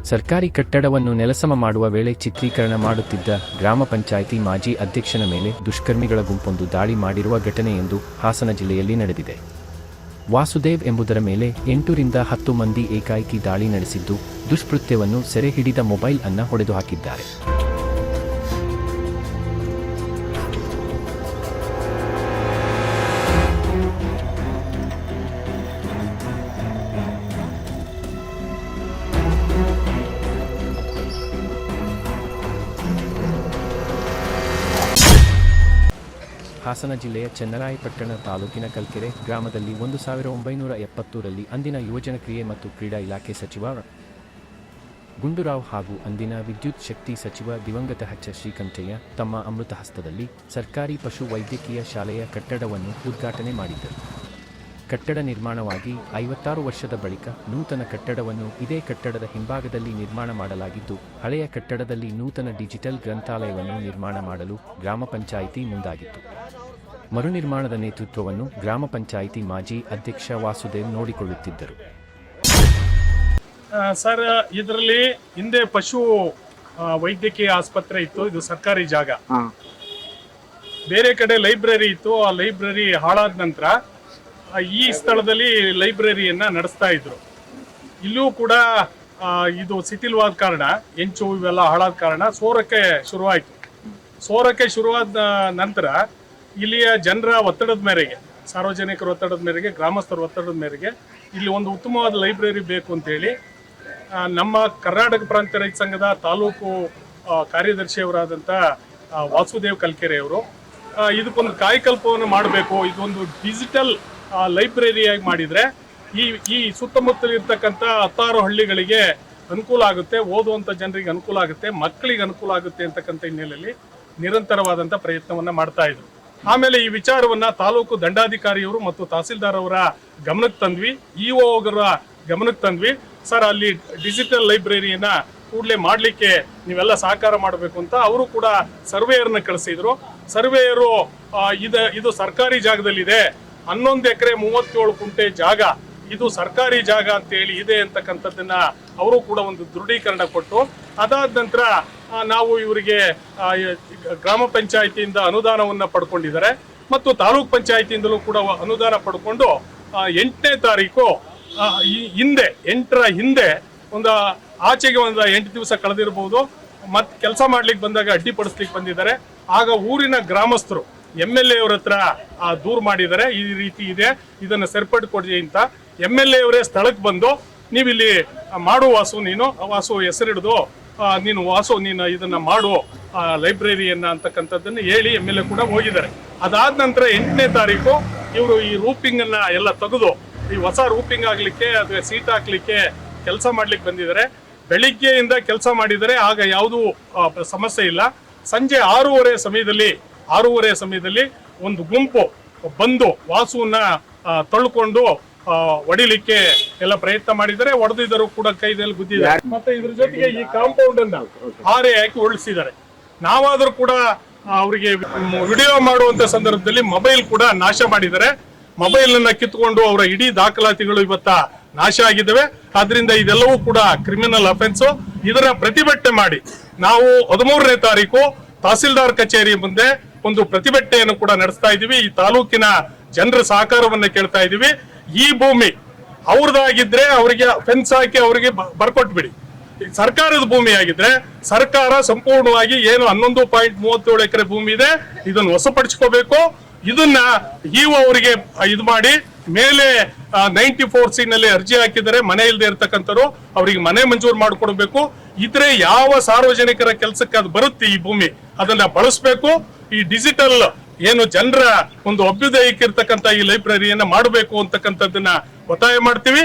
ಸರ್ಕಾರಿ ಕಟ್ಟಡವನ್ನು ನೆಲಸಮ ಮಾಡುವ ವೇಳೆ ಚಿತ್ರೀಕರಣ ಮಾಡುತ್ತಿದ್ದ ಗ್ರಾಮ ಪಂಚಾಯಿತಿ ಮಾಜಿ ಅಧ್ಯಕ್ಷನ ಮೇಲೆ ದುಷ್ಕರ್ಮಿಗಳ ಗುಂಪೊಂದು ದಾಳಿ ಮಾಡಿರುವ ಘಟನೆಯೊಂದು ಹಾಸನ ಜಿಲ್ಲೆಯಲ್ಲಿ ನಡೆದಿದೆ. ವಾಸುದೇವ್ ಎಂಬುದರ ಮೇಲೆ 8 ರಿಂದ 10 ಮಂದಿ ಏಕಾಏಕಿ ದಾಳಿ ನಡೆಸಿದ್ದು, ದುಷ್ಕೃತ್ಯವನ್ನು ಸೆರೆ ಹಿಡಿದ ಮೊಬೈಲ್ ಅನ್ನು ಹೊಡೆದು ಹಾಕಿದ್ದಾರೆ. ಹಾಸನ ಜಿಲ್ಲೆಯ ಚನ್ನರಾಯಪಟ್ಟಣ ತಾಲೂಕಿನ ಕಲ್ಕೆರೆ ಗ್ರಾಮದಲ್ಲಿ 1970ರಲ್ಲಿ ಅಂದಿನ ಯುವಜನ ಕ್ರಿಯೆ ಮತ್ತು ಕ್ರೀಡಾ ಇಲಾಖೆ ಸಚಿವ ಗುಂಡೂರಾವ್ ಹಾಗೂ ಅಂದಿನ ವಿದ್ಯುತ್ ಶಕ್ತಿ ಸಚಿವ ದಿವಂಗತ ಎಚ್ ಶ್ರೀಕಂಠಯ್ಯ ತಮ್ಮ ಅಮೃತ ಹಸ್ತದಲ್ಲಿ ಸರ್ಕಾರಿ ಪಶು ವೈದ್ಯಕೀಯ ಶಾಲೆಯ ಕಟ್ಟಡವನ್ನು ಉದ್ಘಾಟನೆ ಮಾಡಿದ್ದರು. ಕಟ್ಟಡ ನಿರ್ಮಾಣವಾಗಿ 56 ವರ್ಷದ ಬಳಿಕ ನೂತನ ಕಟ್ಟಡವನ್ನು ಇದೇ ಕಟ್ಟಡದ ಹಿಂಭಾಗದಲ್ಲಿ ನಿರ್ಮಾಣ ಮಾಡಲಾಗಿದ್ದು, ಹಳೆಯ ಕಟ್ಟಡದಲ್ಲಿ ನೂತನ ಡಿಜಿಟಲ್ ಗ್ರಂಥಾಲಯವನ್ನು ನಿರ್ಮಾಣ ಮಾಡಲು ಗ್ರಾಮ ಪಂಚಾಯಿತಿ ಮುಂದಾಗಿತ್ತು. ಮರುನಿರ್ಮಾಣದ ನೇತೃತ್ವವನ್ನು ಗ್ರಾಮ ಪಂಚಾಯಿತಿ ಮಾಜಿ ಅಧ್ಯಕ್ಷ ವಾಸುದೇವ್ ನೋಡಿಕೊಳ್ಳುತ್ತಿದ್ದರು. ಸರ್, ಇದರಲ್ಲಿ ಹಿಂದೆ ಪಶು ವೈದ್ಯಕೀಯ ಆಸ್ಪತ್ರೆ ಇತ್ತು. ಇದು ಸರ್ಕಾರಿ ಜಾಗ. ಬೇರೆ ಕಡೆ ಲೈಬ್ರರಿ ಇತ್ತು. ಆ ಲೈಬ್ರರಿ ಹಾಳಾದ ನಂತರ ಈ ಸ್ಥಳದಲ್ಲಿ ಲೈಬ್ರರಿಯನ್ನ ನಡೆಸ್ತಾ ಇದ್ರು. ಇಲ್ಲೂ ಕೂಡ ಇದು ಶಿಥಿಲವಾದ ಕಾರಣ, ಹೆಂಚು ಇವೆಲ್ಲ ಹಾಳಾದ ಕಾರಣ ಸೋರಕ್ಕೆ ಶುರುವಾದ ನಂತರ ಇಲ್ಲಿಯ ಜನರ ಒತ್ತಡದ ಮೇರೆಗೆ, ಸಾರ್ವಜನಿಕರ ಒತ್ತಡದ ಮೇರೆಗೆ, ಗ್ರಾಮಸ್ಥರ ಒತ್ತಡದ ಮೇರೆಗೆ ಇಲ್ಲಿ ಒಂದು ಉತ್ತಮವಾದ ಲೈಬ್ರರಿ ಬೇಕು ಅಂತೇಳಿ ನಮ್ಮ ಕರ್ನಾಟಕ ಪ್ರಾಂತ್ಯ ರೈತ ಸಂಘದ ತಾಲೂಕು ಕಾರ್ಯದರ್ಶಿಯವರಾದಂಥ ವಾಸುದೇವ್ ಕಲ್ಕೆರೆ ಅವರು ಇದಕ್ಕೊಂದು ಕಾಯಕಲ್ಪವನ್ನು ಮಾಡಬೇಕು, ಇದೊಂದು ಡಿಜಿಟಲ್ ಲೈಬ್ರರಿಯಾಗಿ ಮಾಡಿದರೆ ಈ ಸುತ್ತಮುತ್ತಲಿರ್ತಕ್ಕಂಥ 16 ಹಳ್ಳಿಗಳಿಗೆ ಅನುಕೂಲ ಆಗುತ್ತೆ, ಓದುವಂಥ ಜನರಿಗೆ ಅನುಕೂಲ ಆಗುತ್ತೆ, ಮಕ್ಕಳಿಗೆ ಅನುಕೂಲ ಆಗುತ್ತೆ ಅಂತಕ್ಕಂಥ ಹಿನ್ನೆಲೆಯಲ್ಲಿ ನಿರಂತರವಾದಂಥ ಪ್ರಯತ್ನವನ್ನು ಮಾಡ್ತಾ ಇದ್ರು. ಆಮೇಲೆ ಈ ವಿಚಾರವನ್ನ ತಾಲೂಕು ದಂಡಾಧಿಕಾರಿಯವರು ಮತ್ತು ತಹಸೀಲ್ದಾರ್ ಅವರ ಗಮನಕ್ಕೆ ತಂದ್ವಿ, ಇಒ ಅವರ ಗಮನಕ್ಕೆ ತಂದ್ವಿ. ಸರ್, ಅಲ್ಲಿ ಡಿಜಿಟಲ್ ಲೈಬ್ರರಿಯನ್ನ ಕೂಡಲೇ ಮಾಡಲಿಕ್ಕೆ ನೀವೆಲ್ಲ ಸಹಕಾರ ಮಾಡಬೇಕು ಅಂತ ಅವರು ಕೂಡ ಸರ್ವೇಯರ್ನ ಕಳಿಸಿದ್ರು. ಸರ್ವೇಯರು ಇದು ಸರ್ಕಾರಿ ಜಾಗದಲ್ಲಿದೆ, 11 ಎಕರೆ 37 ಕುಂಟೆ ಜಾಗ, ಇದು ಸರ್ಕಾರಿ ಜಾಗ ಅಂತೇಳಿ ಇದೆ ಅಂತಕ್ಕಂಥದ್ದನ್ನ ಅವರು ಕೂಡ ಒಂದು ದೃಢೀಕರಣ ಕೊಟ್ಟು, ಅದಾದ ನಂತರ ನಾವು ಇವರಿಗೆ ಗ್ರಾಮ ಪಂಚಾಯಿತಿಯಿಂದ ಅನುದಾನವನ್ನು ಪಡ್ಕೊಂಡಿದ್ದಾರೆ ಮತ್ತು ತಾಲೂಕ್ ಪಂಚಾಯಿತಿಯಿಂದಲೂ ಕೂಡ ಅನುದಾನ ಪಡ್ಕೊಂಡು 8ನೇ ತಾರೀಕು ಎಂಟರ ಹಿಂದೆ ಒಂದು ಆಚೆಗೆ ಒಂದು 8 ದಿವಸ ಕಳೆದಿರಬಹುದು, ಮತ್ತೆ ಕೆಲಸ ಮಾಡ್ಲಿಕ್ಕೆ ಬಂದಾಗ ಅಡ್ಡಿಪಡಿಸ್ಲಿಕ್ಕೆ ಬಂದಿದ್ದಾರೆ. ಆಗ ಊರಿನ ಗ್ರಾಮಸ್ಥರು MLA ಅವರ ಹತ್ರ ದೂರು ಮಾಡಿದ್ದಾರೆ, ಈ ರೀತಿ ಇದೆ, ಇದನ್ನು ಸರಿಪಡಿಕೊಡಿ ಅಂತ. MLA ಅವರೇ ಸ್ಥಳಕ್ಕೆ ಬಂದು ನೀವಿಲ್ಲಿ ಮಾಡು ವಾಸು ಹೆಸರಿಡ್ದು ನೀನು ಇದನ್ನ ಮಾಡು ಲೈಬ್ರರಿಯನ್ನ ಅಂತಕ್ಕಂಥದ್ದನ್ನು ಹೇಳಿ MLA ಕೂಡ ಹೋಗಿದ್ದಾರೆ. ಅದಾದ ನಂತರ 8ನೇ ತಾರೀಕು ಇವರು ಈ ರೂಪಿಂಗ್ ಅನ್ನ ಎಲ್ಲ ತೆಗೆದು ಈ ಹೊಸ ರೂಪಿಂಗ್ ಆಗ್ಲಿಕ್ಕೆ ಅಥವಾ ಸೀಟ್ ಹಾಕ್ಲಿಕ್ಕೆ ಕೆಲಸ ಮಾಡ್ಲಿಕ್ಕೆ ಬಂದಿದ್ದಾರೆ. ಬೆಳಿಗ್ಗೆಯಿಂದ ಕೆಲಸ ಮಾಡಿದರೆ ಆಗ ಯಾವುದೂ ಸಮಸ್ಯೆ ಇಲ್ಲ. ಸಂಜೆ 6:30 ಸಮಯದಲ್ಲಿ ಒಂದು ಗುಂಪು ಬಂದು ವಾಸುವನ್ನ ತಳ್ಕೊಂಡು ಹೊಡಿಲಿಕ್ಕೆ ಎಲ್ಲ ಪ್ರಯತ್ನ ಮಾಡಿದ್ದಾರೆ. ಹೊಡೆದಿದ್ದರು ಕೂಡ ಕೈದಲ್ಲಿ ಗುದ್ದಿದ್ದಾರೆ. ಮತ್ತೆ ಇದ್ರ ಜೊತೆಗೆ ಈ ಕಾಂಪೌಂಡ್ ಅನ್ನ ಹಾರೆ ಹಾಕಿ ಉಳಿಸಿದ್ದಾರೆ. ನಾವಾದ್ರೂ ಕೂಡ ಅವರಿಗೆ ವಿಡಿಯೋ ಮಾಡುವಂತ ಸಂದರ್ಭದಲ್ಲಿ ಮೊಬೈಲ್ ಕೂಡ ನಾಶ ಮಾಡಿದ್ದಾರೆ. ಮೊಬೈಲ್ ಅನ್ನ ಕಿತ್ಕೊಂಡು ಅವರ ಇಡೀ ದಾಖಲಾತಿಗಳು ಇವತ್ತ ನಾಶ ಆಗಿದ್ದಾವೆ. ಆದ್ರಿಂದ ಇದೆಲ್ಲವೂ ಕೂಡ ಕ್ರಿಮಿನಲ್ ಅಫೆನ್ಸ್. ಇದರ ಪ್ರತಿಭಟನೆ ಮಾಡಿ ನಾವು 13ನೇ ತಾರೀಕು ತಹಸೀಲ್ದಾರ್ ಕಚೇರಿ ಮುಂದೆ ಒಂದು ಪ್ರತಿಭಟನೆಯನ್ನು ಕೂಡ ನಡೆಸ್ತಾ ಇದೀವಿ. ಈ ತಾಲೂಕಿನ ಜನರ ಸಹಕಾರವನ್ನ ಕೇಳ್ತಾ ಇದೀವಿ. ಈ ಭೂಮಿ ಅವ್ರದ್ದಾಗಿದ್ರೆ ಅವರಿಗೆ ಫೆನ್ಸ್ ಹಾಕಿ ಅವರಿಗೆ ಬರ್ಕೊಟ್ಬಿಡಿ. ಸರ್ಕಾರದ ಭೂಮಿ ಆಗಿದ್ರೆ ಸರ್ಕಾರ ಸಂಪೂರ್ಣವಾಗಿ ಏನು 11.37 ಎಕರೆ ಭೂಮಿ ಇದೆ ಇದನ್ನು ವಶಪಡಿಸ್ಕೋಬೇಕು. ಇದನ್ನ ಅವರಿಗೆ ಇದು ಮಾಡಿ ಮೇಲೆ 94C ನಲ್ಲಿ ಅರ್ಜಿ ಹಾಕಿದರೆ ಮನೆ ಇಲ್ಲದೆ ಇರ್ತಕ್ಕಂಥವ್ರು ಅವರಿಗೆ ಮನೆ ಮಂಜೂರು ಮಾಡಿಕೊಡ್ಬೇಕು. ಇದ್ರೆ ಯಾವ ಸಾರ್ವಜನಿಕರ ಕೆಲಸಕ್ಕೆ ಅದು ಬರುತ್ತೆ ಈ ಭೂಮಿ ಅದನ್ನ ಬಳಸಬೇಕು. ಈ ಡಿಜಿಟಲ್ ಏನು ಜನರ ಒಂದು ಅಭ್ಯುದಯಕ್ಕೆ ಇರ್ತಕ್ಕಂಥ ಈ ಲೈಬ್ರರಿಯನ್ನ ಮಾಡಬೇಕು ಅಂತಕ್ಕಂಥದ್ದನ್ನ ಒತ್ತಾಯ ಮಾಡ್ತೀವಿ.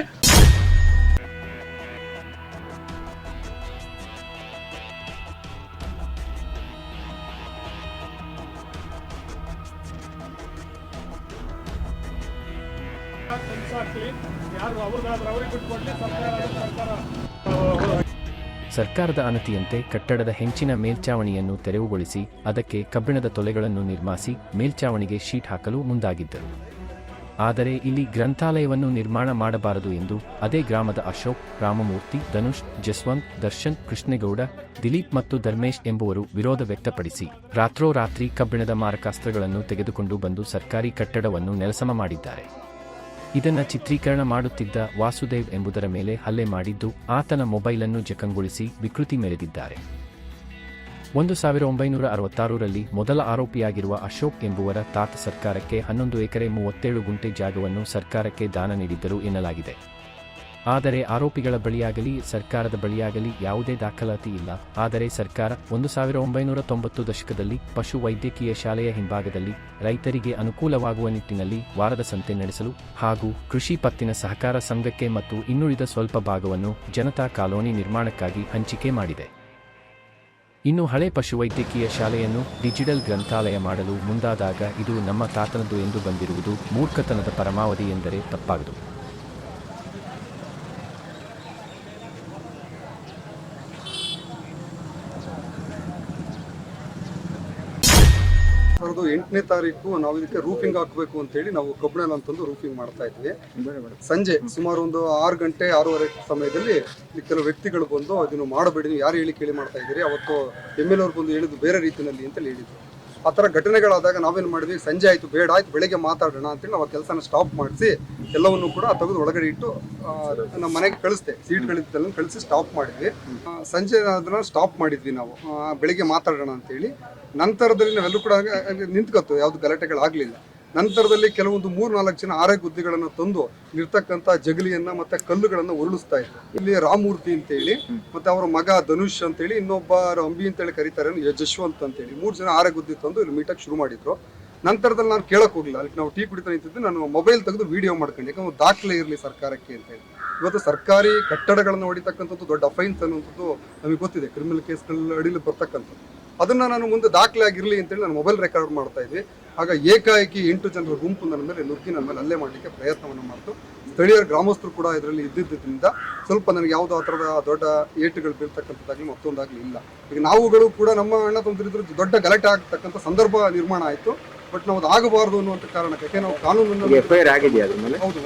ಸರ್ಕಾರದ ಅನುಮತಿಯಂತೆ ಕಟ್ಟಡದ ಹೆಂಚಿನ ಮೇಲ್ಚಾವಣಿಯನ್ನು ತೆರವುಗೊಳಿಸಿ ಅದಕ್ಕೆ ಕಬ್ಬಿಣದ ತೊಲೆಗಳನ್ನು ನಿರ್ಮಿಸಿ ಮೇಲ್ಚಾವಣಿಗೆ ಶೀಟ್ ಹಾಕಲು ಮುಂದಾಗಿದ್ದರು. ಆದರೆ ಇಲ್ಲಿ ಗ್ರಂಥಾಲಯವನ್ನು ನಿರ್ಮಾಣ ಮಾಡಬಾರದು ಎಂದು ಅದೇ ಗ್ರಾಮದ ಅಶೋಕ್, ರಾಮಮೂರ್ತಿ, ಧನುಷ್, ಜಸ್ವಂತ್, ದರ್ಶನ್, ಕೃಷ್ಣೇಗೌಡ, ದಿಲೀಪ್ ಮತ್ತು ಧರ್ಮೇಶ್ ಎಂಬುವರು ವಿರೋಧ ವ್ಯಕ್ತಪಡಿಸಿ ರಾತ್ರೋರಾತ್ರಿ ಕಬ್ಬಿಣದ ಮಾರಕಾಸ್ತ್ರಗಳನ್ನು ತೆಗೆದುಕೊಂಡು ಬಂದು ಸರ್ಕಾರಿ ಕಟ್ಟಡವನ್ನು ನೆಲಸಮ ಮಾಡಿದ್ದಾರೆ. ಇದನ್ನ ಚಿತ್ರೀಕರಣ ಮಾಡುತ್ತಿದ್ದ ವಾಸುದೇವ್ ಎಂಬುದರ ಮೇಲೆ ಹಲ್ಲೆ ಮಾಡಿದ್ದು ಆತನ ಮೊಬೈಲನ್ನು ಜಖಂಗೊಳಿಸಿ ವಿಕೃತಿ ಮೆರೆದಿದ್ದಾರೆ. 1966ರಲ್ಲಿ ಮೊದಲ ಆರೋಪಿಯಾಗಿರುವ ಅಶೋಕ್ ಎಂಬುವರ ತಾತ ಸರ್ಕಾರಕ್ಕೆ 11 ಎಕರೆ 37 ಗುಂಟೆ ಜಾಗವನ್ನು ಸರ್ಕಾರಕ್ಕೆ ದಾನ ನೀಡಿದ್ದರು ಎನ್ನಲಾಗಿದೆ. ಆದರೆ ಆರೋಪಿಗಳ ಬಳಿಯಾಗಲಿ ಸರ್ಕಾರದ ಬಳಿಯಾಗಲಿ ಯಾವುದೇ ದಾಖಲಾತಿ ಇಲ್ಲ. ಆದರೆ ಸರ್ಕಾರ 1990 ದಶಕದಲ್ಲಿ ಪಶು ವೈದ್ಯಕೀಯ ಶಾಲೆಯ ಹಿಂಭಾಗದಲ್ಲಿ ರೈತರಿಗೆ ಅನುಕೂಲವಾಗುವ ನಿಟ್ಟಿನಲ್ಲಿ ವಾರದ ಸಂತೆ ನಡೆಸಲು ಹಾಗೂ ಕೃಷಿ ಪತ್ತಿನ ಸಹಕಾರ ಸಂಘಕ್ಕೆ ಮತ್ತು ಇನ್ನುಳಿದ ಸ್ವಲ್ಪ ಭಾಗವನ್ನು ಜನತಾ ಕಾಲೋನಿ ನಿರ್ಮಾಣಕ್ಕಾಗಿ ಹಂಚಿಕೆ ಮಾಡಿದೆ. ಇನ್ನು ಹಳೆ ಪಶುವೈದ್ಯಕೀಯ ಶಾಲೆಯನ್ನು ಡಿಜಿಟಲ್ ಗ್ರಂಥಾಲಯ ಮಾಡಲು ಮುಂದಾದಾಗ ಇದು ನಮ್ಮ ತಾತನದ್ದು ಎಂದು ಬಂದಿರುವುದು ಮೂರ್ಖತನದ ಪರಮಾವಧಿ ಎಂದರೆ ತಪ್ಪಾಗದು. ಅದು 8ನೇ ತಾರೀಕು ನಾವು ಇದಕ್ಕೆ ರೂಫಿಂಗ್ ಹಾಕಬೇಕು ಅಂತ ಹೇಳಿ ನಾವು ಕಬ್ಬಿಣ ಅಂತಂದು ರೂಫಿಂಗ್ ಮಾಡ್ತಾ ಇದ್ವಿ. ಸಂಜೆ ಸುಮಾರು ಒಂದು 6 ಗಂಟೆ 6:30 ಸಮಯದಲ್ಲಿ ಕೆಲವು ವ್ಯಕ್ತಿಗಳು ಬಂದು ಅದನ್ನು ಮಾಡಬೇಡಿ, ಯಾರು ಹೇಳಿ ಕೇಳಿ ಮಾಡ್ತಾ ಇದ್ದೀರಿ, ಅವತ್ತು MLA ಅವ್ರು ಬಂದು ಹೇಳಿದ್ದು ಬೇರೆ ರೀತಿಯಲ್ಲಿ ಅಂತ ಹೇಳಿದ್ರು. ಆ ಥರ ಘಟನೆಗಳಾದಾಗ ನಾವೇನು ಮಾಡಿದ್ವಿ, ಸಂಜೆ ಆಯಿತು ಬೇಡ ಆಯ್ತು ಬೆಳಗ್ಗೆ ಮಾತಾಡೋಣ ಅಂತೇಳಿ ನಾವು ಆ ಕೆಲಸನ ಸ್ಟಾಪ್ ಮಾಡಿಸಿ ಎಲ್ಲವನ್ನು ಕೂಡ ತೆಗೆದು ಒಳಗಡೆ ಇಟ್ಟು ನಮ್ಮ ಮನೆಗೆ ಕಳಿಸ್ದೆ. ಸೀಟ್ಗಳಿದ್ದೆಲ್ಲ ಕಳಿಸಿ ಸ್ಟಾಪ್ ಮಾಡಿದ್ವಿ. ಸಂಜೆ ಅದನ್ನು ಸ್ಟಾಪ್ ಮಾಡಿದ್ವಿ ನಾವು, ಬೆಳಿಗ್ಗೆ ಮಾತಾಡೋಣ ಅಂತೇಳಿ. ನಂತರದಲ್ಲಿ ನಾವೆಲ್ಲರೂ ಕೂಡ ನಿಂತ್ಕೊತ್ತು, ಯಾವುದು ಗಲಾಟೆಗಳಾಗಲಿಲ್ಲ. ನಂತರದಲ್ಲಿ ಕೆಲವೊಂದು 3-4 ಜನ ಆರೋಗ್ಯ ಹುದ್ದೆಗಳನ್ನು ತಂದು ಇರ್ತಕ್ಕಂಥ ಜಗಲಿಯನ್ನ ಮತ್ತೆ ಕಲ್ಲುಗಳನ್ನು ಉರುಳಿಸ್ತಾ ಇದ್ರು. ಇಲ್ಲಿ ರಾಮಮೂರ್ತಿ ಅಂತೇಳಿ ಮತ್ತೆ ಅವರ ಮಗ ಧನುಷ್ ಅಂತೇಳಿ, ಇನ್ನೊಬ್ಬ ಅಂಬಿ ಅಂತೇಳಿ ಕರೀತಾರೆ ಜಶ್ವಂತ್ ಅಂತೇಳಿ, 3 ಜನ ಆರೋಗ್ಯ ಹುದ್ದೆ ತಂದು ಇಲ್ಲಿ ಮೀಟಕ್ಕೆ ಶುರು ಮಾಡಿದ್ರು. ನಂತರದಲ್ಲಿ ನಾನು ಕೇಳಕ್ ಹೋಗಿಲ್ಲ, ಅಲ್ಲಿ ನಾವು ಟೀ ಕುಡಿತಾ ನಿಂತಿದ್ದು, ನಾನು ಮೊಬೈಲ್ ತೆಗೆದು ವಿಡಿಯೋ ಮಾಡ್ಕೊಂಡು, ಯಾಕಂದ್ರೆ ದಾಖಲೆ ಇರಲಿ ಸರ್ಕಾರಕ್ಕೆ ಅಂತ ಹೇಳಿ. ಇವತ್ತು ಸರ್ಕಾರಿ ಕಟ್ಟಡಗಳನ್ನು ಹೊಡಿತಕ್ಕಂಥದ್ದು ದೊಡ್ಡ ಅಫೈನ್ಸ್ ಅನ್ನುವಂಥದ್ದು ನಮಗೆ ಗೊತ್ತಿದೆ, ಕ್ರಿಮಿನಲ್ ಕೇಸ್ಗಳ ಅಡಿಯಲ್ಲಿ ಬರ್ತಕ್ಕಂಥದ್ದು. ಅದನ್ನ ನಾನು ಮುಂದೆ ದಾಖಲೆ ಆಗಿರಲಿ ಅಂತೇಳಿ ನಾನು ಮೊಬೈಲ್ ರೆಕಾರ್ಡ್ ಮಾಡ್ತಾ ಇದ್ವಿ. ಆಗ ಏಕಾಏಕಿ 8 ಜನರ ಗುಂಪು ನನ್ನ ಮೇಲೆ ನುಗ್ಗಿ ನನ್ನ ಮೇಲೆ ಹಲ್ಲೆ ಮಾಡಲಿಕ್ಕೆ ಪ್ರಯತ್ನವನ್ನು ಮಾಡ್ತು. ಸ್ಥಳೀಯರ ಗ್ರಾಮಸ್ಥರು ಕೂಡ ಇದರಲ್ಲಿ ಇದ್ದಿದ್ದರಿಂದ ಸ್ವಲ್ಪ ನನಗೆ ಯಾವುದೋ ಆ ಥರದ ದೊಡ್ಡ ಏಟುಗಳು ಬೀಳ್ತಕ್ಕಂಥದ್ದಾಗಲಿ ಮತ್ತೊಂದಾಗಲಿ ಇಲ್ಲ. ಈಗ ನಾವುಗಳು ಕೂಡ ನಮ್ಮ ಅಣ್ಣ ತಮ್ಮಂದಿರಿದ್ರು ದೊಡ್ಡ ಗಲಾಟೆ ಆಗ್ತಕ್ಕಂಥ ಸಂದರ್ಭ ನಿರ್ಮಾಣ ಆಯಿತು. ಬಟ್ ನಾವು ಅದು ಆಗಬಾರ್ದು ಅನ್ನುವಂಥ ಕಾರಣಕ್ಕೆ ನಾವು ಕಾನೂನನ್ನು ಹೌದು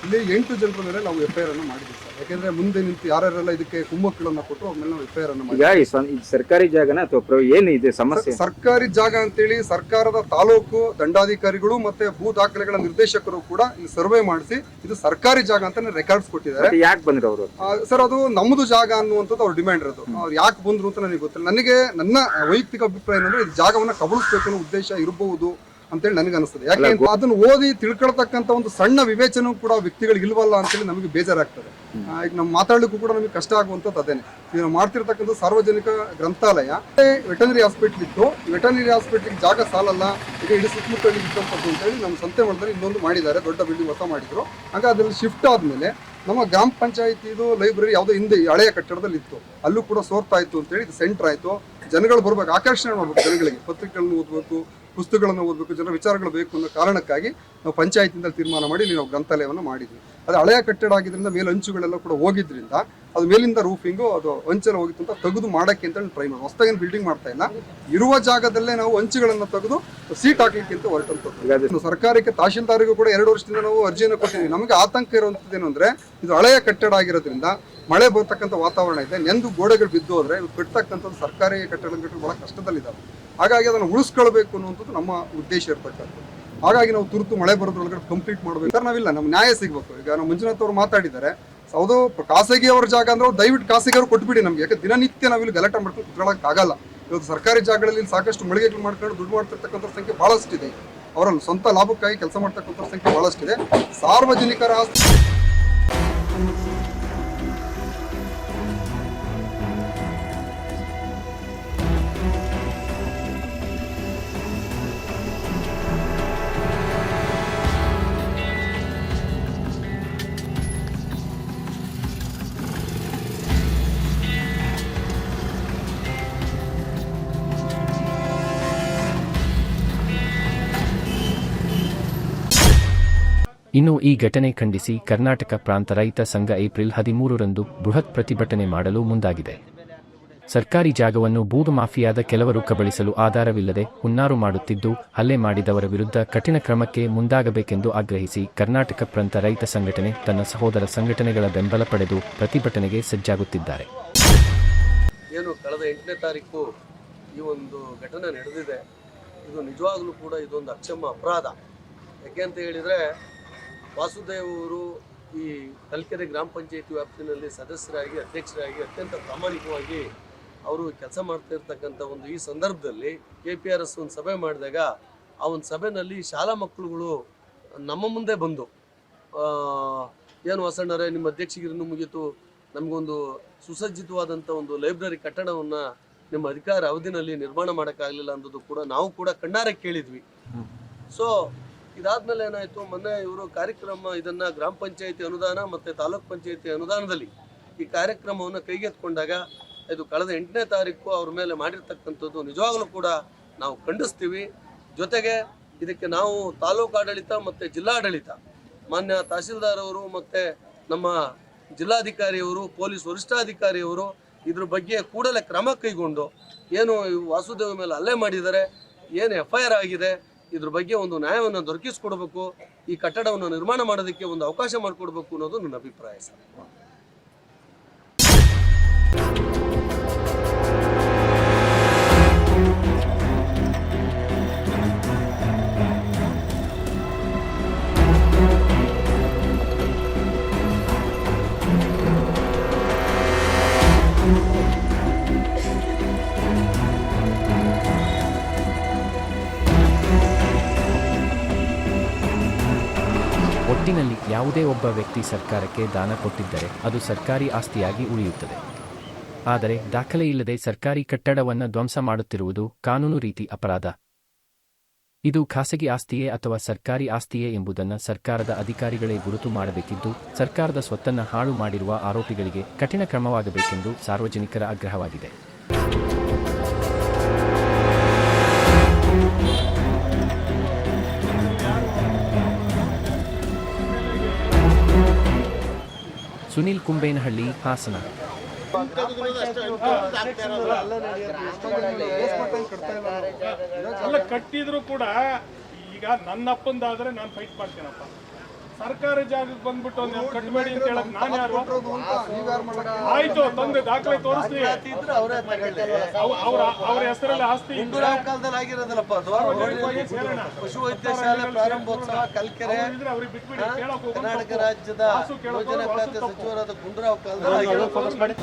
ಇಲ್ಲಿ 8 ಜನರ ಮೇಲೆ ನಾವು FIR ಅನ್ನು ಮಾಡಿದ್ವಿ ಸರ್. ಯಾಕೆಂದ್ರೆ ಮುಂದೆ ನಿಂತು ಯಾರ್ಯಾರೆಲ್ಲ ಇದಕ್ಕೆ ಕುಮ್ಮಕ್ಕಳನ್ನ ಕೊಟ್ಟರು ಅವ್ರ ಮೇಲೆ ನಾವು FIR ಅನ್ನು ಮಾಡಿದ್ವಿ. ಸರ್ಕಾರಿ ಜಾಗನ ಅಥವಾ ಏನು ಇದೆ ಸಮಸ್ಯೆ? ಸರ್ಕಾರಿ ಜಾಗ ಅಂತೇಳಿ ಸರ್ಕಾರದ ತಾಲೂಕು ದಂಡಾಧಿಕಾರಿಗಳು ಮತ್ತೆ ಭೂ ದಾಖಲೆಗಳ ನಿರ್ದೇಶಕರು ಕೂಡ ಇಲ್ಲಿ ಸರ್ವೆ ಮಾಡಿಸಿ ಇದು ಸರ್ಕಾರಿ ಜಾಗ ಅಂತ ರೆಕಾರ್ಡ್ಸ್ ಕೊಟ್ಟಿದ್ದಾರೆ. ಯಾಕೆ ಬಂದ್ರು ಅವರು? ಸರ್ ಅದು ನಮ್ಮದು ಜಾಗ ಅನ್ನುವಂಥದ್ದು ಅವ್ರ ಡಿಮ್ಯಾಂಡ್ ಇರೋದು. ಅವ್ರು ಯಾಕೆ ಬಂದ್ರು ಅಂತ ನನಗೆ ಗೊತ್ತಿಲ್ಲ. ನನಗೆ ನನ್ನ ವೈಯಕ್ತಿಕ ಅಭಿಪ್ರಾಯ ಏನಂದ್ರೆ ಇದು ಜಾಗವನ್ನ ಕಬಳಿಸ್ಬೇಕು ಅನ್ನೋ ಉದ್ದೇಶ ಇರಬಹುದು ಅಂತೇಳಿ ನನಗೆ ಅನಿಸ್ತದೆ. ಯಾಕೆ ಅದನ್ನು ಓದಿ ತಿಳ್ಕೊಳ್ತಕ್ಕಂಥ ಒಂದು ಸಣ್ಣ ವಿವೇಚನೆ ಕೂಡ ವ್ಯಕ್ತಿಗಳಿಗೆ ಇಲ್ವಲ್ಲ ಅಂತೇಳಿ ನಮಗೆ ಬೇಜಾರಾಗ್ತದೆ. ಈಗ ನಾವು ಮಾತಾಡ್ಲಿಕ್ಕೂ ಕೂಡ ನಮಗೆ ಕಷ್ಟ ಆಗುವಂಥದ್ದು ಅದೇನೆ. ಈಗ ನಾವು ಮಾಡ್ತಿರ್ತಕ್ಕಂಥ ಸಾರ್ವಜನಿಕ ಗ್ರಂಥಾಲಯ ವೆಟನರಿ ಹಾಸ್ಪಿಟ್ಲ್ ಇತ್ತು. ವೆಟನರಿ ಹಾಸ್ಪಿಟ್ಲಿಗೆ ಜಾಗ ಸಾಲಲ್ಲ, ಈಗ ಇಡೀ ಸುತ್ತಮುತ್ತಲಿ ಇರ್ತಕ್ಕಂಥದ್ದು ಅಂತೇಳಿ ನಮ್ಮ ಸಂತೆ ಮಾಡಿದ್ರೆ ಇನ್ನೊಂದು ಮಾಡಿದ್ದಾರೆ, ದೊಡ್ಡ ಬಿಲ್ಡಿಂಗ್ ಹೊಸ ಮಾಡಿದ್ರು. ಆಗ ಅದರಲ್ಲಿ ಶಿಫ್ಟ್ ಆದ್ಮೇಲೆ ನಮ್ಮ ಗ್ರಾಮ ಪಂಚಾಯತಿ ಇದು ಲೈಬ್ರರಿ ಯಾವುದೋ ಹಿಂದೆ ಹಳೆಯ ಕಟ್ಟಡದಲ್ಲಿ ಇತ್ತು, ಅಲ್ಲೂ ಕೂಡ ಸೋರ್ತಾ ಇತ್ತು ಅಂತೇಳಿ ಇದು ಸೆಂಟರ್ ಆಯಿತು. ಜನಗಳು ಬರ್ಬೇಕು, ಆಕರ್ಷಣೆ ಮಾಡ್ಬೇಕು, ಜನಗಳಿಗೆ ಪತ್ರಿಕೆಗಳನ್ನು ಓದಬೇಕು, ಪುಸ್ತಕಗಳನ್ನು ಓದಬೇಕು, ಜನರ ವಿಚಾರಗಳು ಬೇಕು ಅನ್ನೋ ಕಾರಣಕ್ಕಾಗಿ ನಾವು ಪಂಚಾಯತಿಯಿಂದ ತೀರ್ಮಾನ ಮಾಡಿ ಇಲ್ಲಿ ನಾವು ಗ್ರಂಥಾಲಯವನ್ನು ಮಾಡಿದ್ವಿ. ಅದು ಹಳೆಯ ಕಟ್ಟಡ ಆಗಿದ್ದರಿಂದ ಮೇಲೆ ಹಂಚುಗಳೆಲ್ಲ ಕೂಡ ಹೋಗಿದ್ರಿಂದ ಅದು ಮೇಲಿಂದ ರೂಫಿಂಗು ಅದು ಹಂಚೆಲ್ಲ ಹೋಗಿತ್ತು ಅಂತ ತೆಗೆದು ಮಾಡೋಕ್ಕೆ ಅಂತ ಟ್ರೈ ಮಾಡಿ ಹೊಸದಾಗಿ ಬಿಲ್ಡಿಂಗ್ ಮಾಡ್ತಾ ಇಲ್ಲ, ಇರುವ ಜಾಗದಲ್ಲೇ ನಾವು ಹಂಚುಗಳನ್ನು ತೆಗೆದು ಸೀಟ್ ಹಾಕ್ಲಿಕ್ಕೆ ಅಂತ ಹೊರಟಂಥದ್ದು. ಸರ್ಕಾರಕ್ಕೆ ತಹಶೀಲ್ದಾರಿಗೂ ಕೂಡ 2 ವರ್ಷದಿಂದ ನಾವು ಅರ್ಜಿಯನ್ನು ಕೊಟ್ಟಿದ್ವಿ. ನಮಗೆ ಆತಂಕ ಇರುವಂಥದ್ದು ಏನು ಅಂದರೆ ಇದು ಹಳೆಯ ಕಟ್ಟಡ ಆಗಿರೋದ್ರಿಂದ ಮಳೆ ಬರ್ತಕ್ಕಂಥ ವಾತಾವರಣ ಇದೆ, ನೆಂದು ಗೋಡೆಗಳು ಬಿದ್ದು ಹೋದ್ರೆ ಇವು ಕಟ್ತಕ್ಕಂಥದ್ದು ಸರ್ಕಾರಿ ಕಟ್ಟಡಗಳು ಬಹಳ ಕಷ್ಟದಲ್ಲಿದ್ದಾವೆ. ಹಾಗಾಗಿ ಅದನ್ನು ಉಳಿಸ್ಕೊಳ್ಬೇಕು ಅನ್ನುವಂಥದ್ದು ನಮ್ಮ ಉದ್ದೇಶ ಇರ್ತಕ್ಕಂಥದ್ದು. ಹಾಗಾಗಿ ನಾವು ತುರ್ತು ಮಳೆ ಬರೋದ್ರೊಳಗಡೆ ಕಂಪ್ಲೀಟ್ ಮಾಡಬೇಕು. ನಾವಿಲ್ಲ, ನಮ್ಗೆ ನ್ಯಾಯ ಸಿಗಬೇಕು. ಈಗ ನಮ್ಮ ಮಂಜುನಾಥ್ ಅವರು ಮಾತಾಡಿದ್ದಾರೆ, ಹೌದು ಖಾಸಗಿ ಅವ್ರ ಜಾಗ ಅಂದ್ರೆ ದಯವಿಟ್ಟು ಖಾಸಗಿ ಅವ್ರು ಕೊಟ್ಬಿಡಿ ನಮ್ಗೆ. ಯಾಕೆ ದಿನನಿತ್ಯ ನಾವಿಲ್ಲಿ ಗಲಾಟೆ ಮಾಡ್ಕೊಂಡು ಕುತ್ಕೊಳ್ಳೋಕೆ ಆಗಲ್ಲ. ಇವತ್ತು ಸರ್ಕಾರಿ ಜಾಗಗಳಲ್ಲಿ ಸಾಕಷ್ಟು ಮಳಿಗೆಗಳು ಮಾಡ್ಕೊಂಡು ದುಡ್ಡು ಮಾಡ್ತಿರ್ತಕ್ಕಂಥ ಸಂಖ್ಯೆ ಬಹಳಷ್ಟಿದೆ. ಅವರಲ್ಲಿ ಸ್ವಂತ ಲಾಭಕ್ಕಾಗಿ ಕೆಲಸ ಮಾಡ್ತಕ್ಕಂಥ ಸಂಖ್ಯೆ ಬಹಳಷ್ಟಿದೆ. ಸಾರ್ವಜನಿಕರ ಇನ್ನು ಈ ಘಟನೆ ಖಂಡಿಸಿ ಕರ್ನಾಟಕ ಪ್ರಾಂತ ರೈತ ಸಂಘ ಏಪ್ರಿಲ್ 13ರಂದು ಬೃಹತ್ ಪ್ರತಿಭಟನೆ ಮಾಡಲು ಮುಂದಾಗಿದೆ. ಸರ್ಕಾರಿ ಜಾಗವನ್ನು ಭೂ ಮಾಫಿಯಾದ ಕೆಲವರು ಕಬಳಿಸಲು ಆಧಾರವಿಲ್ಲದೆ ಹುನ್ನಾರು ಮಾಡುತ್ತಿದ್ದು, ಹಲ್ಲೆ ಮಾಡಿದವರ ವಿರುದ್ಧ ಕಠಿಣ ಕ್ರಮಕ್ಕೆ ಮುಂದಾಗಬೇಕೆಂದು ಆಗ್ರಹಿಸಿ ಕರ್ನಾಟಕ ಪ್ರಾಂತ ರೈತ ಸಂಘಟನೆ ತನ್ನ ಸಹೋದರ ಸಂಘಟನೆಗಳ ಬೆಂಬಲ ಪಡೆದು ಪ್ರತಿಭಟನೆಗೆ ಸಜ್ಜಾಗುತ್ತಿದ್ದಾರೆ. ಏನು ಕಳೆದ 8ನೇ ತಾರೀಕು ಈ ಒಂದು ಘಟನೆ ನಡೆದಿದೆ, ಇದು ನಿಜವಾಗ್ಲೂ ಕೂಡ ಇದೊಂದು ಅಕ್ಷಮ್ಯ ಅಪರಾಧ. ಯಾಕೆ ಅಂತ ಹೇಳಿದರೆ, ವಾಸುದೇವ್ ಅವರು ಈ ಕಲ್ಕೆರೆ ಗ್ರಾಮ ಪಂಚಾಯತಿ ವ್ಯಾಪ್ತಿನಲ್ಲಿ ಸದಸ್ಯರಾಗಿ ಅಧ್ಯಕ್ಷರಾಗಿ ಅತ್ಯಂತ ಪ್ರಾಮಾಣಿಕವಾಗಿ ಅವರು ಕೆಲಸ ಮಾಡ್ತಾ ಇರ್ತಕ್ಕಂಥ ಒಂದು ಈ ಸಂದರ್ಭದಲ್ಲಿ KPRS ಒಂದು ಸಭೆ ಮಾಡಿದಾಗ ಆ ಒಂದು ಸಭೆಯಲ್ಲಿ ಶಾಲಾ ಮಕ್ಕಳುಗಳು ನಮ್ಮ ಮುಂದೆ ಬಂದು ಏನು ವಾಸಣ್ಣರೇ, ನಿಮ್ಮ ಅಧ್ಯಕ್ಷಗಿರಿನೂ ಮುಗೀತು, ನಮಗೊಂದು ಸುಸಜ್ಜಿತವಾದಂಥ ಒಂದು ಲೈಬ್ರರಿ ಕಟ್ಟಡವನ್ನು ನಿಮ್ಮ ಅಧಿಕಾರ ಅವಧಿನಲ್ಲಿ ನಿರ್ಮಾಣ ಮಾಡೋಕ್ಕಾಗಲಿಲ್ಲ ಅನ್ನೋದು ಕೂಡ ನಾವು ಕೂಡ ಕಣ್ಣಾರೆ ಕೇಳಿದ್ವಿ. ಸೊ ಇದಾದ್ಮೇಲೆ ಏನಾಯಿತು, ಮೊನ್ನೆ ಇವರು ಕಾರ್ಯಕ್ರಮ ಇದನ್ನು ಗ್ರಾಮ ಪಂಚಾಯತಿ ಅನುದಾನ ಮತ್ತು ತಾಲೂಕ್ ಪಂಚಾಯತಿ ಅನುದಾನದಲ್ಲಿ ಈ ಕಾರ್ಯಕ್ರಮವನ್ನು ಕೈಗೆತ್ಕೊಂಡಾಗ ಇದು ಕಳೆದ 8ನೇ ತಾರೀಕು ಅವ್ರ ಮೇಲೆ ಮಾಡಿರ್ತಕ್ಕಂಥದ್ದು ನಿಜವಾಗಲೂ ಕೂಡ ನಾವು ಖಂಡಿಸ್ತೀವಿ. ಜೊತೆಗೆ ಇದಕ್ಕೆ ನಾವು ತಾಲೂಕು ಆಡಳಿತ ಮತ್ತು ಜಿಲ್ಲಾಡಳಿತ, ಮಾನ್ಯ ತಹಸೀಲ್ದಾರ್ ಅವರು ಮತ್ತು ನಮ್ಮ ಜಿಲ್ಲಾಧಿಕಾರಿಯವರು, ಪೊಲೀಸ್ ವರಿಷ್ಠಾಧಿಕಾರಿಯವರು ಇದ್ರ ಬಗ್ಗೆ ಕೂಡಲೇ ಕ್ರಮ ಕೈಗೊಂಡು ಏನು ವಾಸುದೇವ ಮೇಲೆ ಹಲ್ಲೆ ಮಾಡಿದ್ದಾರೆ, ಏನು FIR ಆಗಿದೆ, ಇದ್ರ ಬಗ್ಗೆ ಒಂದು ನ್ಯಾಯವನ್ನು ದೊರಕಿಸ್ಕೊಡ್ಬೇಕು, ಈ ಕಟ್ಟಡವನ್ನು ನಿರ್ಮಾಣ ಮಾಡೋದಕ್ಕೆ ಒಂದು ಅವಕಾಶ ಮಾಡಿಕೊಡ್ಬೇಕು ಅನ್ನೋದು ನನ್ನ ಅಭಿಪ್ರಾಯ ಸರ್. ಒಟ್ಟಿನಲ್ಲಿ ಯಾವುದೇ ಒಬ್ಬ ವ್ಯಕ್ತಿ ಸರ್ಕಾರಕ್ಕೆ ದಾನ ಕೊಟ್ಟಿದ್ದರೆ ಅದು ಸರ್ಕಾರಿ ಆಸ್ತಿಯಾಗಿ ಉಳಿಯುತ್ತದೆ. ಆದರೆ ದಾಖಲೆ ಇಲ್ಲದೆ ಸರ್ಕಾರಿ ಕಟ್ಟಡವನ್ನು ಧ್ವಂಸ ಮಾಡುತ್ತಿರುವುದು ಕಾನೂನು ರೀತಿ ಅಪರಾಧ. ಇದು ಖಾಸಗಿ ಆಸ್ತಿಯೇ ಅಥವಾ ಸರ್ಕಾರಿ ಆಸ್ತಿಯೇ ಎಂಬುದನ್ನು ಸರ್ಕಾರದ ಅಧಿಕಾರಿಗಳೇ ಗುರುತು ಮಾಡಬೇಕಿದ್ದು, ಸರ್ಕಾರದ ಸ್ವತ್ತನ್ನು ಹಾಳು ಮಾಡಿರುವ ಆರೋಪಿಗಳಿಗೆ ಕಠಿಣ ಕ್ರಮವಾಗಬೇಕೆಂದು ಸಾರ್ವಜನಿಕರ ಆಗ್ರಹವಾಗಿದೆ. ಸುನೀಲ್ ಕುಂಬೇನಹಳ್ಳಿ, ಹಾಸನ. ಅಲ್ಲ, ಕಟ್ಟಿದ್ರು ಕೂಡ ಈಗ ನನ್ನ ಅಪ್ಪಂದಾದ್ರೆ ನಾನು ಫೈಟ್ ಮಾಡ್ತೇನಪ್ಪ. ಸರ್ಕಾರಿ ಜಾಗಕ್ಕೆ ಬಂದ್ಬಿಟ್ಟು ನೀವು ಕಟ್ಟಬೇಡಿ ಅಂತ ಹೇಳಕ್ ನಾನು ಯಾರು? ಆಯ್ತು, ತಂದೆ ದಾಖಲೆ ತೋರಿಸ್ತೀವಿ, ಅವ್ರ ಹೆಸರಲ್ಲಿ ಆಸ್ತಿ ಕಾಲದಲ್ಲಿ ಆಗಿರೋದಲ್ಲಪ್ಪ ಅದು. ಪಶು ವೈದ್ಯಶಾಲೆ ಪ್ರಾರಂಭೋತ್ಸವ ಕಲ್ಕೆರೆ ಕರ್ನಾಟಕ ರಾಜ್ಯದ ಯೋಜನಾ ಖಾತೆ ಸಚಿವರಾದ ಗುಂಡೂರಾವ್ ಕಾಲದಲ್ಲಿ